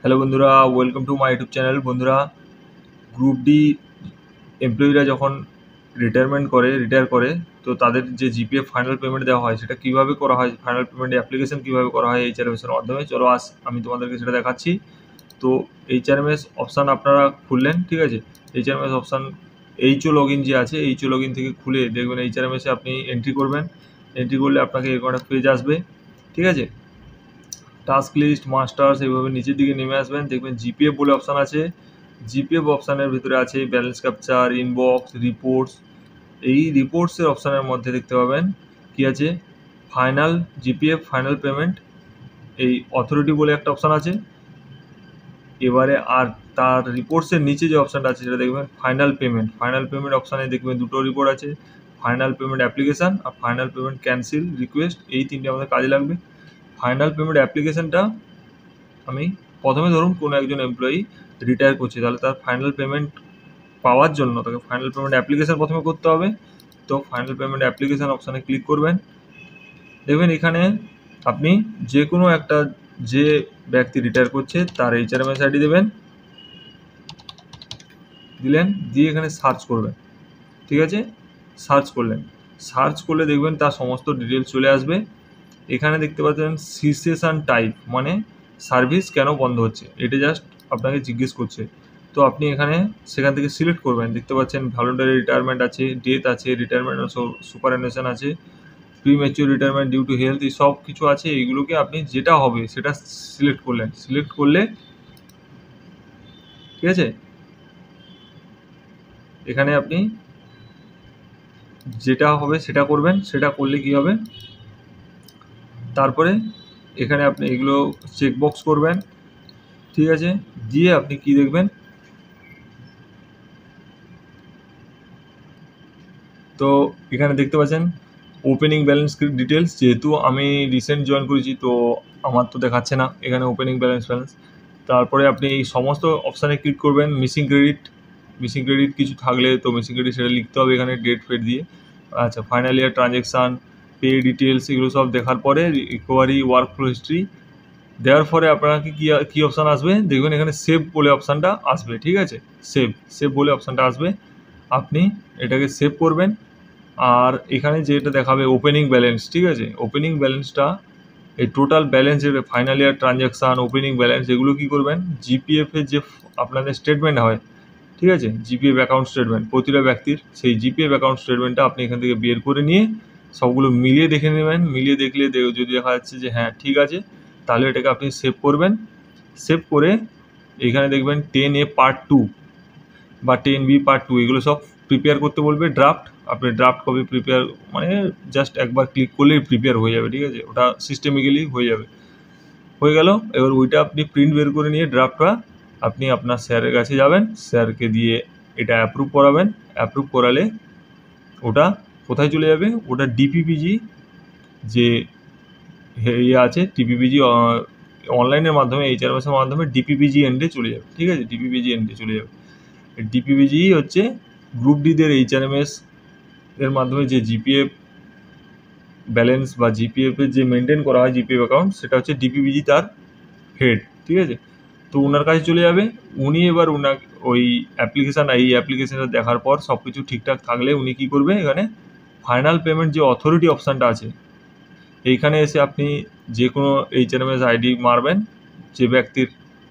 Hello বন্ধুরা, welcome to my YouTube channel. বন্ধুরা, group D এমপ্লয়িরা যখন রিটায়ার করে তো তাদের যে জিপিএফ ফাইনাল পেমেন্ট দেওয়া হয় সেটা কীভাবে করা হয়, ফাইনাল পেমেন্ট অ্যাপ্লিকেশন কীভাবে করা হয় এইচআরএমএসের মাধ্যমে, চলো আমি তোমাদেরকে সেটা দেখাচ্ছি। তো এইচআরএমএস অপশান আপনারা খুললেন, ঠিক আছে। HRMS option HO log in যে আছে, এইচও লগ ইন থেকে খুলে দেখবেন এইচআরএমএসে আপনি এন্ট্রি করবেন। এন্ট্রি করলে আপনাকে এরকম একটা পেজ আসবে, ঠিক আছে। টাস্ক লিস্ট, মাস্টার্স, এইভাবে নিচের দিকে নেমে আসবেন, দেখবেন জিপিএফ বলে অপশান আছে। জিপিএফ অপশানের ভিতরে আছে ব্যালেন্স ক্যাপচার, ইনবক্স, রিপোর্টস। এই রিপোর্টসের অপশানের মধ্যে দেখতে পাবেন কি আছে, ফাইনাল জিপিএফ ফাইনাল পেমেন্ট, এই অথরিটি বলে একটা অপশান আছে। এবারে আর তার রিপোর্টসের নিচে যে অপশানটা আছে সেটা দেখবেন ফাইনাল পেমেন্ট। ফাইনাল পেমেন্ট অপশানে দেখবেন দুটো রিপোর্ট আছে, ফাইনাল পেমেন্ট অ্যাপ্লিকেশান আর ফাইনাল পেমেন্ট ক্যান্সেল রিকোয়েস্ট। এই তিনটে আমাদের কাজে লাগবে। ফাইনাল পেমেন্ট অ্যাপ্লিকেশানটা আমি প্রথমে ধরুন কোনো একজন এমপ্লয়ি রিটায়ার করছে, তাহলে তার ফাইনাল পেমেন্ট পাওয়ার জন্য তাকে ফাইনাল পেমেন্ট অ্যাপ্লিকেশান প্রথমে করতে হবে। তো ফাইনাল পেমেন্ট অ্যাপ্লিকেশান অপশানে ক্লিক করবেন। দেখবেন এখানে আপনি যে কোনো একটা যে ব্যক্তি রিটায়ার করছে তার এইচআরএমএস আইডি দিলেন, দিয়ে এখানে সার্চ করবেন, ঠিক আছে। সার্চ করলে দেখবেন তার সমস্ত ডিটেলস চলে আসবে। এখানে দেখতে পাচ্ছেন সিসেশন টাইপ, মানে সার্ভিস কেন বন্ধ হচ্ছে, এটা জাস্ট আপনাকে জিজ্ঞেস করছে। তো আপনি সেখান থেকে সিলেক্ট করবেন। দেখতে পাচ্ছেন ভলান্টারি রিটায়ারমেন্ট আছে, ডেথ আছে, রিটায়ারমেন্ট সুপারঅ্যানুয়েশন আছে, premature retirement due to health, এই সব কিছু আছে। এইগুলোকে আপনি যেটা হবে সেটা সিলেক্ট করলে ঠিক আছে, এখানে আপনি যেটা হবে সেটা করবেন। সেটা করলে কি হবে, তারপরে এখানে আপনি এগুলো চেকবক্স করবেন, ঠিক আছে। দিয়ে আপনি কি দেখবেন, তো এখানে দেখতে পাচ্ছেন ওপেনিং ব্যালেন্স ডিটেলস। যেহেতু আমি রিসেন্ট জয়েন করেছি তো আমার তো দেখাচ্ছে না এখানে ওপেনিং ব্যালেন্স। তারপরে আপনি এই সমস্ত অপশানে ক্লিক করবেন। মিসিং ক্রেডিট কিছু থাকলে তো মিসিং ক্রেডিট সেটা লিখতে হবে এখানে ডেট ফেট দিয়ে। আচ্ছা, final year transaction, pay details, এগুলো সব দেখার পরে রিকভারি ওয়ার্ক ফ্লো হিস্ট্রি দেওয়ার পরে আপনাকে কী অপশান আসবে দেখবেন, এখানে সেভ বলে অপশানটা আসবে, ঠিক আছে। সেভ বলে অপশানটা আসবে, আপনি এটাকে সেভ করবেন। আর এখানে যেটা দেখাবে ওপেনিং ব্যালেন্স, ঠিক আছে। ওপেনিং ব্যালেন্সটা এই total balance, final year transaction, opening balance, এগুলো কী করবেন, জিপিএফের যে আপনাদের স্টেটমেন্ট হয়, ঠিক আছে, জিপিএফ অ্যাকাউন্ট স্টেটমেন্ট প্রতিটা ব্যক্তির, সেই জিপিএফ অ্যাকাউন্ট স্টেটমেন্টটা আপনি এখান থেকে বের করে নিয়ে সবগুলো মিলিয়ে দেখে নেবেন। মিলিয়ে দেখলে যদি দেখা যাচ্ছে যে হ্যাঁ ঠিক আছে, তাহলে এটাকে আপনি সেভ করবেন। সেভ করে এখানে দেখবেন 10A পার্ট 2 বা 10B পার্ট 2 এগুলো সব প্রিপেয়ার করতে বলবে। আপনি ড্রাফট কপি প্রিপেয়ার, মানে জাস্ট একবার ক্লিক করলেই প্রিপেয়ার হয়ে যাবে, ঠিক আছে। ওটা সিস্টেমিক্যালি হয়ে গেল। এবার ওইটা আপনি প্রিন্ট বের করে নিয়ে ড্রাফটটা আপনি আপনার স্যারের কাছে যাবেন, স্যারকে দিয়ে এটা অ্যাপ্রুভ করাবেন। অ্যাপ্রুভ করালে ওটা কোথায় চলে যাবে, ওটা ডিপিপিজি যে আছে, ডিপিপিজি অনলাইনের মাধ্যমে এইচআরএমএসের মাধ্যমে ডিপিপিজি এন্ডে চলে যাবে, ঠিক আছে। ডিপিপিজি এন্ডে চলে যাবে। ডিপিপিজি হচ্ছে গ্রুপ ডিদের এইচআরএমএস এর মাধ্যমে যে জিপিএফ ব্যালেন্স বা জিপিএফের যে মেনটেন করা হয় জিপিএফ অ্যাকাউন্ট, সেটা হচ্ছে ডিপিপিজি তার হেড, ঠিক আছে। তো ওনার কাছে চলে যাবে। উনি এবার ওই অ্যাপ্লিকেশানটা দেখার পর সব কিছু ঠিকঠাক থাকলে উনি কী করবে, এখানে ফাইনাল পেমেন্ট যে অথরিটি অপশানটা আছে এইখানে এসে আপনি যে কোনো এইচআরএমএস আইডি মারবেন যে ব্যক্তির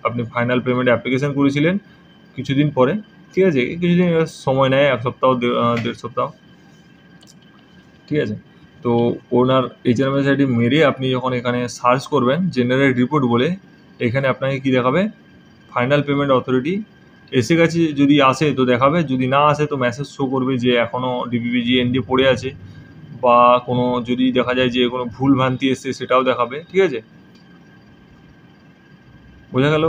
আপনি ফাইনাল পেমেন্ট অ্যাপ্লিকেশান করেছিলেন কিছুদিন পরে, ঠিক আছে। কিছুদিন সময় নেয়, 1 সপ্তাহ 1.5 সপ্তাহ, ঠিক আছে। তো ওনার এইচআরএমএস আইডি মেরে আপনি যখন এখানে সার্চ করবেন জেনারেট রিপোর্ট বলে, এখানে আপনাকে কি দেখাবে, ফাইনাল পেমেন্ট অথরিটি এসে গেছে যদি আসে তো দেখাবে, যদি না আসে তো মেসেজ শো করবে যে এখনও ডিপিপিজি এন্ডে পড়ে আছে, বা কোনো যদি দেখা যায় যে কোনো ভুল ভ্রান্তি এসছে সেটাও দেখাবে, ঠিক আছে। বোঝা গেল?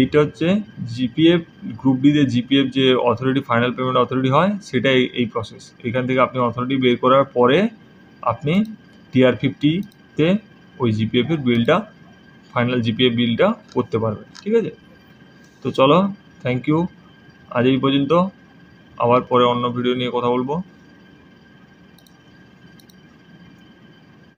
এইটা হচ্ছে জিপিএফ গ্রুপ ডিতে জিপিএফ যে অথরিটি ফাইনাল পেমেন্ট অথরিটি হয় সেটাই এই প্রসেস। এখান থেকে আপনি অথরিটি বের করার পরে আপনি TR50-তে ওই জিপিএফের বিলটা, ফাইনাল জিপিএফ বিলটা করতে পারবেন, ঠিক আছে। তো চলো, থ্যাংক ইউ, আজ এই পর্যন্ত। আবার পরে অন্য ভিডিও নিয়ে কথা বলবো।